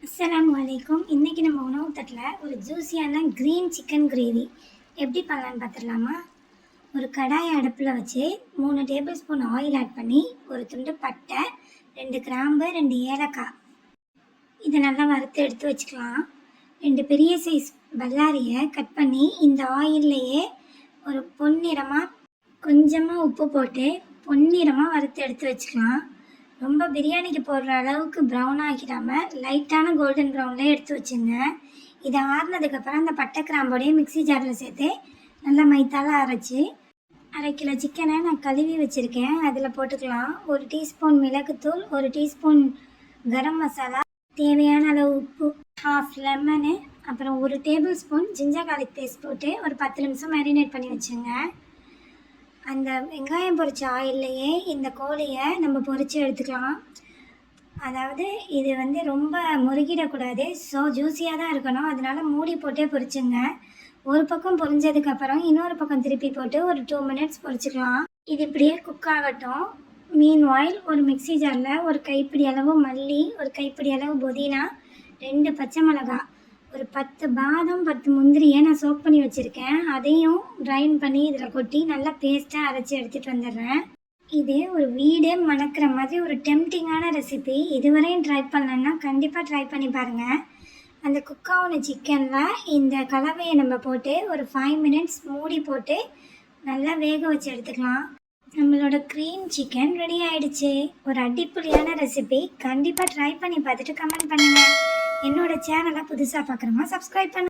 அஸ்ஸலாமு அலைக்கும். இன்றைக்கி நம்ம உணவு தட்டில் ஒரு ஜூஸியான க்ரீன் சிக்கன் கிரேவி எப்படி பண்ணலான்னு பார்த்துடலாமா? ஒரு கடாயை அடுப்பில் வச்சு 3 டேபிள் ஸ்பூன் ஆயில் ஆட் பண்ணி ஒரு துண்டு பட்டை, 2 கிராம்பு, 2 ஏலக்காய் இதை நல்லா வறுத்து எடுத்து வச்சுக்கலாம். 2 பெரிய சைஸ் பல்லாரியை கட் பண்ணி இந்த ஆயில்லையே ஒரு பொன்னிறமாக கொஞ்சமாக உப்பு போட்டு பொன்னிறமாக வறுத்து எடுத்து வச்சுக்கலாம். ரொம்ப பிரியாணிக்கு போடுற அளவுக்கு ப்ரௌன் ஆக்கிடாமல் லைட்டான கோல்டன் ப்ரௌன்லேயே எடுத்து வச்சுங்க. இதை ஆறுனதுக்கப்புறம் அந்த பட்டை கிராம்போடையே மிக்ஸி ஜாரில் சேர்த்து நல்லா மைத்தால் அரைச்சி 1/2 கிலோ சிக்கனை நான் கழுவி வச்சுருக்கேன். அதில் போட்டுக்கலாம். 1 டீஸ்பூன் மிளகுத்தூள், 1 டீஸ்பூன் கரம் மசாலா, தேவையான அளவு உப்பு, 1/2 லெமனு, அப்புறம் 1 tablespoon ginger garlic paste போட்டு ஒரு 10 நிமிஷம் மேரினேட் பண்ணி வச்சுங்க. அந்த வெங்காயம் பொரிச்ச ஆயில்லையே இந்த கோழியை நம்ம பொரித்து எடுத்துக்கலாம். அதாவது இது ரொம்ப முறுகிடக்கூடாது, ஸோ ஜூஸியாக தான் இருக்கணும். அதனால் மூடி போட்டே பொரிச்சுங்க. ஒரு பக்கம் பொரிஞ்சதுக்கப்புறம் இன்னொரு பக்கம் திருப்பி போட்டு ஒரு 2 மினிட்ஸ் பொரிச்சுக்கலாம். இது இப்படியே குக் ஆகட்டும். மீன் ஆயில் ஒரு மிக்ஸி ஜாரில் ஒரு கைப்பிடி அளவு மல்லி, ஒரு கைப்பிடி அளவு புதினா, 2 பச்சை மிளகாய், ஒரு 10 பாதாம், 10 முந்திரியை நான் சோக் பண்ணி வச்சுருக்கேன். அதையும் ட்ரைன் பண்ணி இதில் கொட்டி நல்லா பேஸ்ட்டாக அரைச்சி எடுத்துகிட்டு வந்துடுறேன். இது ஒரு வீடே மணக்கிற மாதிரி ஒரு டெம்டிங்கான ரெசிபி. இதுவரையும் ட்ரை பண்ணலன்னா கண்டிப்பாக ட்ரை பண்ணி பாருங்கள். அந்த குக்கான சிக்கனில் இந்த கலவையை நம்ம போட்டு ஒரு 5 மினிட்ஸ் மூடி போட்டு நல்லா வேக வச்சு எடுத்துக்கலாம். நம்மளோட க்ரீன் சிக்கன் ரெடி ஆகிடுச்சு. ஒரு அடிப்பொலியான ரெசிபி. கண்டிப்பாக ட்ரை பண்ணி பார்த்துட்டு கமெண்ட் பண்ணுங்கள். என்னோட சேனலை புதுசாக பார்க்குறவங்க சப்ஸ்கிரைப் பண்ணுங்கள்.